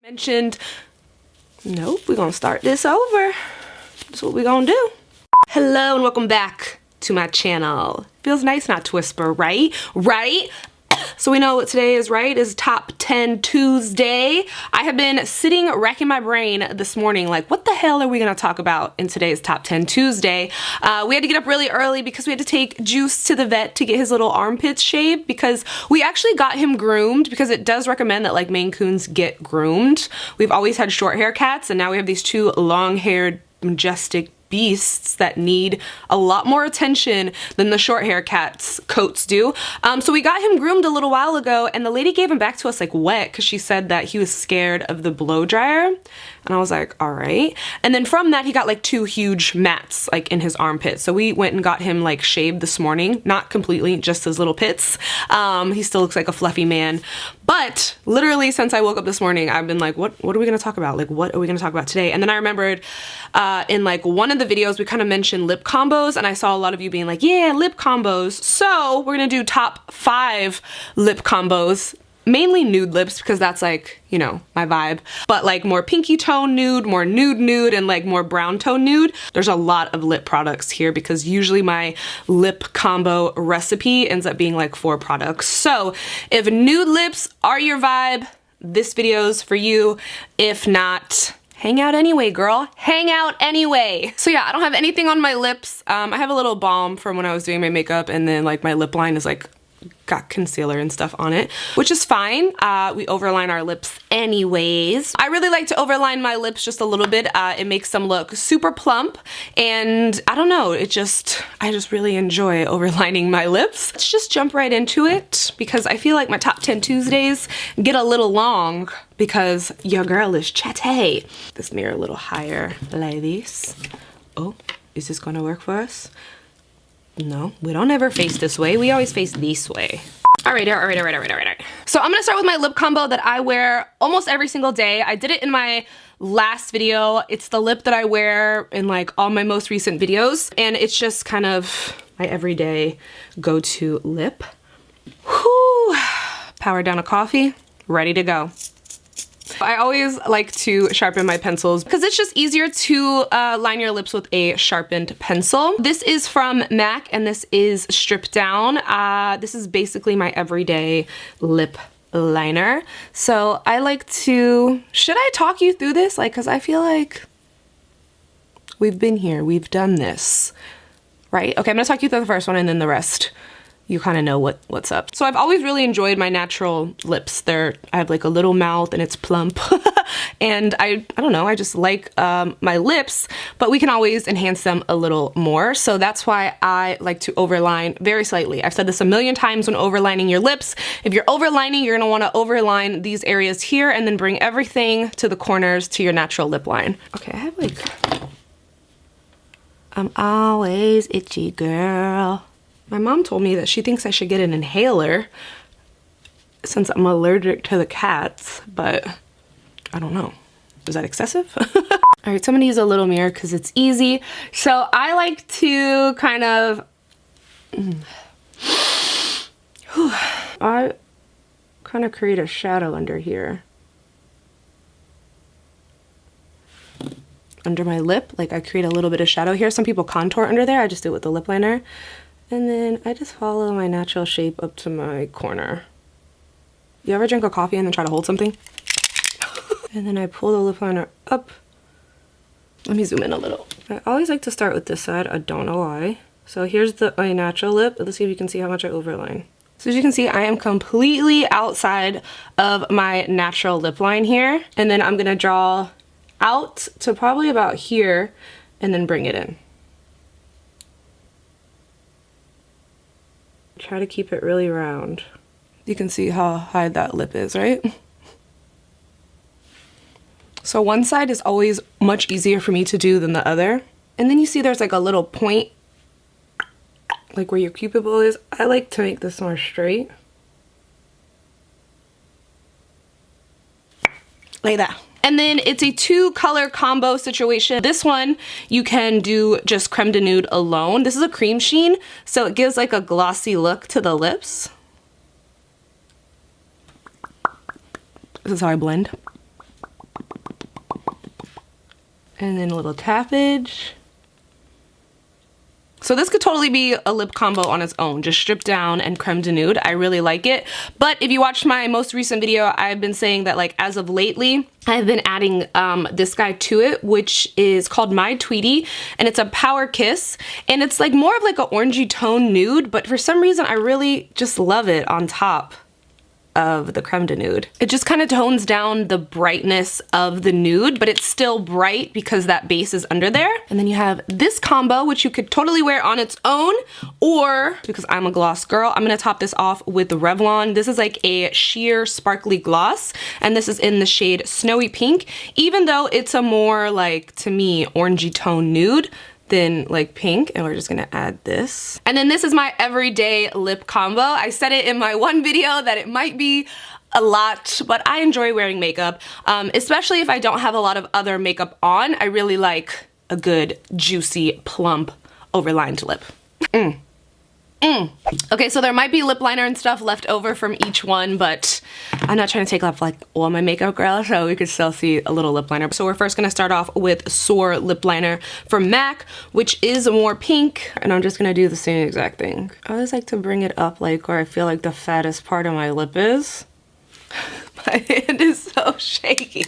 Mentioned, nope, we're gonna start this over. That's what we're gonna do. Hello and welcome back to my channel. Feels nice not to whisper, right? Right? So we know what today is, right? Is Top 10 Tuesday. I have been sitting racking my brain this morning like, what the hell are we gonna talk about in today's Top 10 Tuesday? We had to get up really early because we had to take Juice to the vet to get his little armpits shaved because we actually got him groomed because it does recommend that like Maine Coons get groomed. We've always had short hair cats and now we have these two long-haired, majestic beasts that need a lot more attention than the short hair cat's coats do. So we got him groomed a little while ago and the lady gave him back to us like wet because she said that he was scared of the blow dryer. And I was like, all right. And then from that, he got like two huge mats like in his armpit. So we went and got him like shaved this morning, not completely, just his little pits. He still looks like a fluffy man. But literally since I woke up this morning, I've been like, what are we gonna talk about? Like, what are we gonna talk about today? And then I remembered in like one of the videos, we kind of mentioned lip combos and I saw a lot of you being like, yeah, lip combos. So we're gonna do top 5 lip combos. Mainly nude lips because that's like, you know, my vibe. But like more pinky tone nude, more nude, and like more brown tone nude. There's a lot of lip products here because usually my lip combo recipe ends up being like 4 products. So if nude lips are your vibe, this video's for you. If not, hang out anyway, girl. Hang out anyway. So yeah, I don't have anything on my lips. I have a little balm from when I was doing my makeup and then like my lip line is like got concealer and stuff on it, which is fine. We overline our lips anyways. I really like to overline my lips just a little bit. It makes them look super plump and I don't know, I just really enjoy overlining my lips. Let's just jump right into it because I feel like my Top 10 Tuesdays get a little long because your girl is chatty. This mirror a little higher like this. Oh, is this gonna work for us? No, we don't ever face this way. We always face this way. All right. So I'm gonna start with my lip combo that I wear almost every single day. I did it in my last video. It's the lip that I wear in like all my most recent videos. And it's just kind of my everyday go-to lip. Whew. Power down a coffee, ready to go. I always like to sharpen my pencils because it's just easier to line your lips with a sharpened pencil. This is from MAC and this is Stripdown. This is basically my everyday lip liner. So I like to, should I talk you through this? Like, cause I feel like we've been here, we've done this, right? Okay, I'm gonna talk you through the first one and then the rest you kind of know what's up. So I've always really enjoyed my natural lips. I have like a little mouth and it's plump. And I don't know, I just like my lips, but we can always enhance them a little more. So that's why I like to overline very slightly. I've said this a million times when overlining your lips. If you're overlining, you're gonna wanna overline these areas here and then bring everything to the corners to your natural lip line. Okay, I have like, I'm always itchy, girl. My mom told me that she thinks I should get an inhaler since I'm allergic to the cats, but I don't know. Is that excessive? All right, so I'm gonna use a little mirror because it's easy. So I like to kind of, I kind of create a shadow under here. Under my lip, like I create a little bit of shadow here. Some people contour under there. I just do it with the lip liner. And then I just follow my natural shape up to my corner. You ever drink a coffee and then try to hold something? And then I pull the lip liner up. Let me zoom in a little. I always like to start with this side. I don't know why. So here's my natural lip. Let's see if you can see how much I overline. So as you can see, I am completely outside of my natural lip line here. And then I'm gonna draw out to probably about here and then bring it in. Try to keep it really round. You can see how high that lip is, right? So one side is always much easier for me to do than the other. And then you see there's like a little point, like where your cupidable is. I like to make this more straight. Like that. And then it's a 2-color combo situation. This one, you can do just Creme de Nude alone. This is a cream sheen, so it gives like a glossy look to the lips. This is how I blend. And then a little tappage. So this could totally be a lip combo on its own, just Stripdown and Creme de Nude. I really like it. But if you watched my most recent video, I've been saying that like as of lately, I've been adding this guy to it, which is called My Tweedy, and it's a Power Kiss. And it's like more of like an orangey tone nude, but for some reason I really just love it on top of the Creme de Nude. It just kind of tones down the brightness of the nude, but it's still bright because that base is under there. And then you have this combo, which you could totally wear on its own, or because I'm a gloss girl, I'm gonna top this off with the Revlon. This is like a sheer sparkly gloss, and this is in the shade Snowy Pink, even though it's a more like, to me, orangey tone nude than like pink. And we're just gonna add this. And then this is my everyday lip combo. I said it in my one video that it might be a lot, but I enjoy wearing makeup, especially if I don't have a lot of other makeup on. I really like a good, juicy, plump, overlined lip. Okay, so there might be lip liner and stuff left over from each one, but I'm not trying to take off like all my makeup, girl, so we could still see a little lip liner. So we're first gonna start off with Soar lip liner from MAC, which is more pink, and I'm just gonna do the same exact thing. I always like to bring it up like where I feel like the fattest part of my lip is. My hand is so shaky.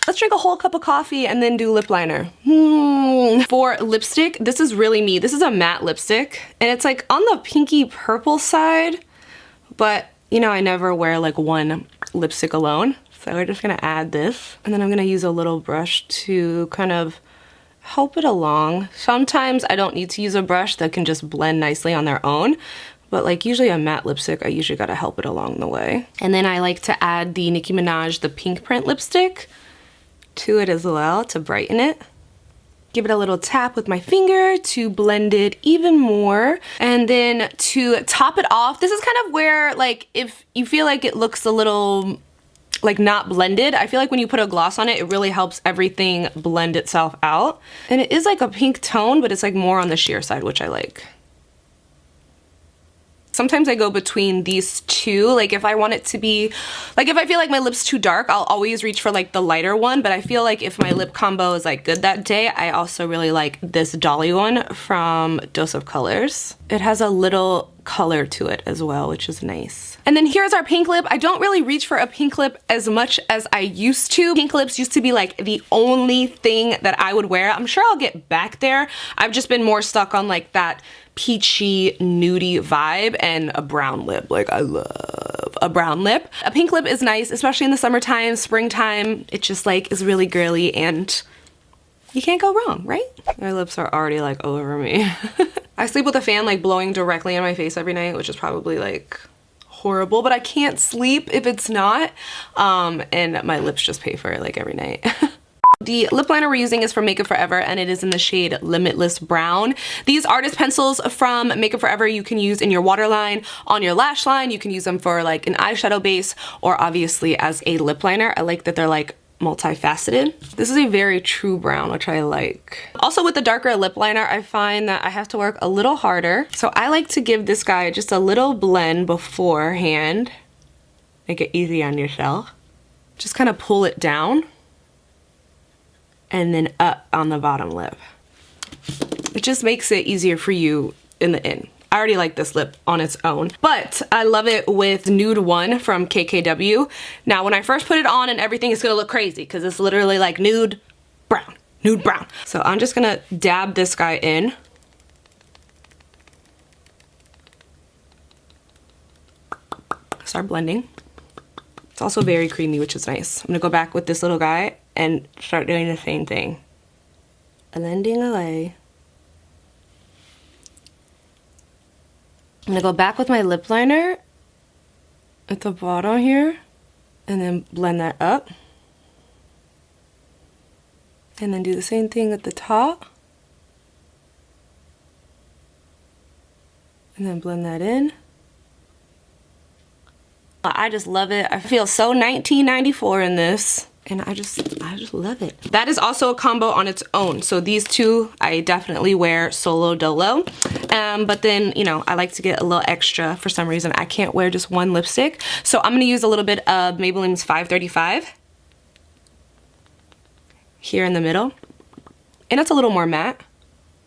Let's drink a whole cup of coffee and then do lip liner. For lipstick, this is really me. This is a matte lipstick, and it's like on the pinky purple side, but you know, I never wear like one lipstick alone. So we're just gonna add this, and then I'm gonna use a little brush to kind of help it along. Sometimes I don't need to use a brush that can just blend nicely on their own, but like usually a matte lipstick, I usually gotta help it along the way. And then I like to add the Nicki Minaj, the pink print lipstick to it as well to brighten it. Give it a little tap with my finger to blend it even more. And then to top it off, this is kind of where like if you feel like it looks a little like not blended, I feel like when you put a gloss on it, it really helps everything blend itself out. And it is like a pink tone, but it's like more on the sheer side, which I like. Sometimes I go between these two, like if I want it to be, like if I feel like my lip's too dark, I'll always reach for like the lighter one, but I feel like if my lip combo is like good that day, I also really like this Dolly one from Dose of Colors. It has a little color to it as well, which is nice. And then here's our pink lip. I don't really reach for a pink lip as much as I used to. Pink lips used to be like the only thing that I would wear. I'm sure I'll get back there. I've just been more stuck on like that peachy, nudie vibe and a brown lip. Like I love a brown lip. A pink lip is nice, especially in the summertime, springtime. It just like is really girly and you can't go wrong, right? My lips are already like over me. I sleep with a fan like blowing directly in my face every night, which is probably like horrible, but I can't sleep if it's not. And my lips just pay for it like every night. The lip liner we're using is from Makeup Forever, and it is in the shade Limitless Brown. These artist pencils from Makeup Forever you can use in your waterline, on your lash line. You can use them for like an eyeshadow base or obviously as a lip liner. I like that they're like multifaceted. This is a very true brown, which I like. Also with the darker lip liner, I find that I have to work a little harder. So I like to give this guy just a little blend beforehand. Make it easy on yourself. Just kind of pull it down and then up on the bottom lip. It just makes it easier for you in the end. I already like this lip on its own, but I love it with Nude 1 from KKW. Now, when I first put it on and everything, it's gonna look crazy because it's literally like nude, brown, nude, brown. So I'm just gonna dab this guy in. Start blending. It's also very creamy, which is nice. I'm gonna go back with this little guy and start doing the same thing. Blending away. I'm gonna go back with my lip liner at the bottom here and then blend that up. And then do the same thing at the top. And then blend that in. I just love it. I feel so 1994 in this. And I just love it. That is also a combo on its own. So these two, I definitely wear solo dolo. But then, you know, I like to get a little extra for some reason. I can't wear just one lipstick. So I'm gonna use a little bit of Maybelline's 535 here in the middle. and it's a little more matte.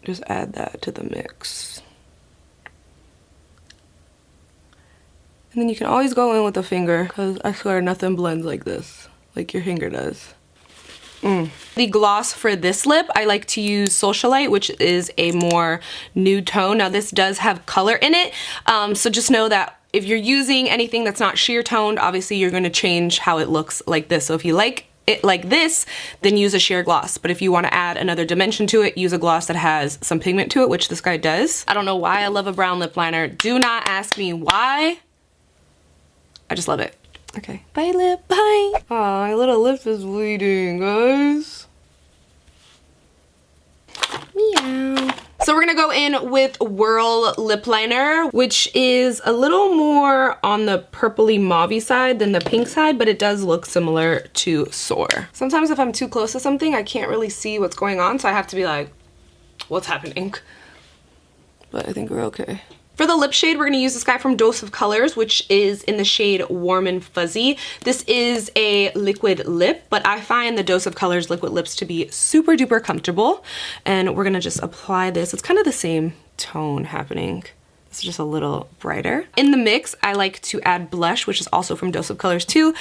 Just add that to the mix. And then you can always go in with a finger, because I swear nothing blends like this, like your finger does. The gloss for this lip, I like to use Socialite, which is a more nude tone. Now this does have color in it, so just know that if you're using anything that's not sheer toned, obviously you're going to change how it looks like this. So if you like it like this, then use a sheer gloss. But if you want to add another dimension to it, use a gloss that has some pigment to it, which this guy does. I don't know why I love a brown lip liner. Do not ask me why. I just love it. Okay, bye lip, bye. Aw, my little lip is bleeding, guys. Meow. So we're gonna go in with Whirl lip liner, which is a little more on the purpley mauvey side than the pink side, but it does look similar to Soar. Sometimes if I'm too close to something, I can't really see what's going on, so I have to be like, what's happening? But I think we're okay. For the lip shade, we're gonna use this guy from Dose of Colors, which is in the shade Warm and Fuzzy. This is a liquid lip, but I find the Dose of Colors liquid lips to be super duper comfortable. And we're gonna just apply this. It's kind of the same tone happening. It's just a little brighter. In the mix, I like to add blush, which is also from Dose of Colors too.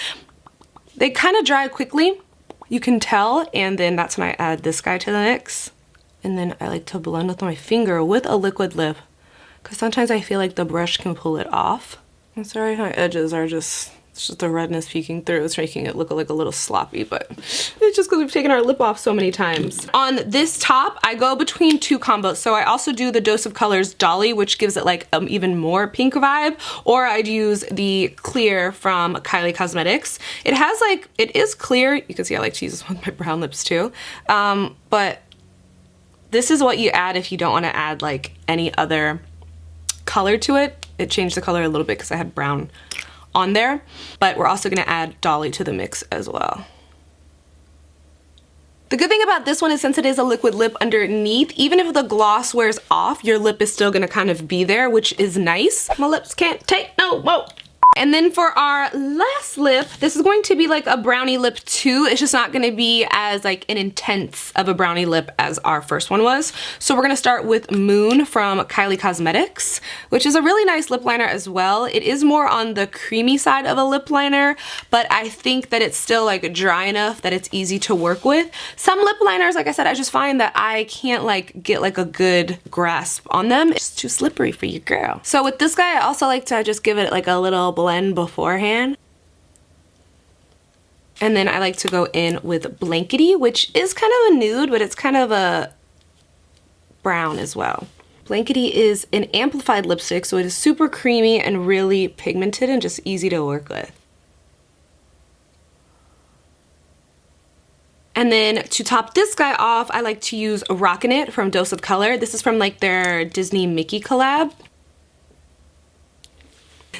They kind of dry quickly, you can tell, and then that's when I add this guy to the mix. And then I like to blend with my finger with a liquid lip, because sometimes I feel like the brush can pull it off. I'm sorry, my edges are just, it's just the redness peeking through. It's making it look like a little sloppy, but it's just because we've taken our lip off so many times. On this top, I go between two combos. So I also do the Dose of Colors Dolly, which gives it like even more pink vibe, or I'd use the Klear from Kylie Cosmetics. It has like, it is clear. You can see I like to use this with my brown lips too. But this is what you add if you don't want to add like any other color to it. It changed the color a little bit because I had brown on there, but we're also gonna add Dolly to the mix as well. The good thing about this one is since it is a liquid lip underneath, even if the gloss wears off, your lip is still gonna kind of be there, which is nice. My lips can't take no more. And then for our last lip, this is going to be like a brownie lip too. It's just not gonna be as like an intense of a brownie lip as our first one was. So we're gonna start with Moon from Kylie Cosmetics, which is a really nice lip liner as well. It is more on the creamy side of a lip liner, but I think that it's still like dry enough that it's easy to work with. Some lip liners, like I said, I just find that I can't like get like a good grasp on them. It's too slippery for you, girl. So with this guy, I also like to just give it like a little blend beforehand. And then I like to go in with Blankety, which is kind of a nude, but it's kind of a brown as well. Blankety is an amplified lipstick, so it is super creamy and really pigmented and just easy to work with. And then to top this guy off, I like to use Rockin' from Dose of Color. This is from like their Disney Mickey collab.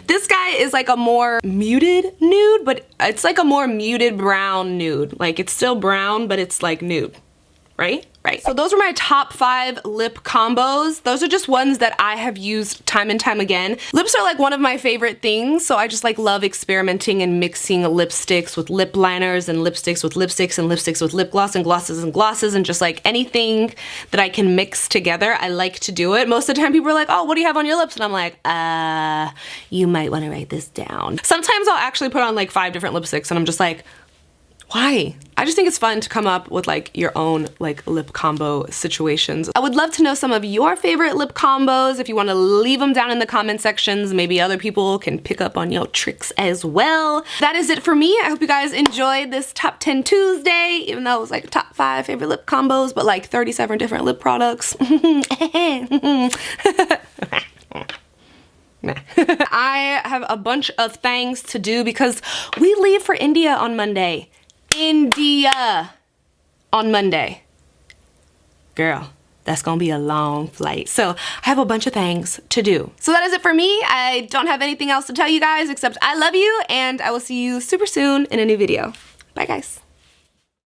This guy is like a more muted nude, but it's like a more muted brown nude. Like it's still brown, but it's like nude, right? Right. So those are my top 5 lip combos. Those are just ones that I have used time and time again. Lips are like one of my favorite things, so I just like love experimenting and mixing lipsticks with lip liners and lipsticks with lipsticks and lipsticks with lip gloss and glosses and just like anything that I can mix together. I like to do it. Most of the time people are like, oh, what do you have on your lips? And I'm like, you might want to write this down. Sometimes I'll actually put on like 5 different lipsticks and I'm just like, why? I just think it's fun to come up with like your own like lip combo situations. I would love to know some of your favorite lip combos. If you want to leave them down in the comment sections, maybe other people can pick up on your tricks as well. That is it for me. I hope you guys enjoyed this top 10 Tuesday, even though it was like top 5 favorite lip combos, but like 37 different lip products. I have a bunch of things to do because we leave for India on Monday. India on Monday. Girl, that's gonna be a long flight. So I have a bunch of things to do. So that is it for me. I don't have anything else to tell you guys except I love you and I will see you super soon in a new video. Bye guys.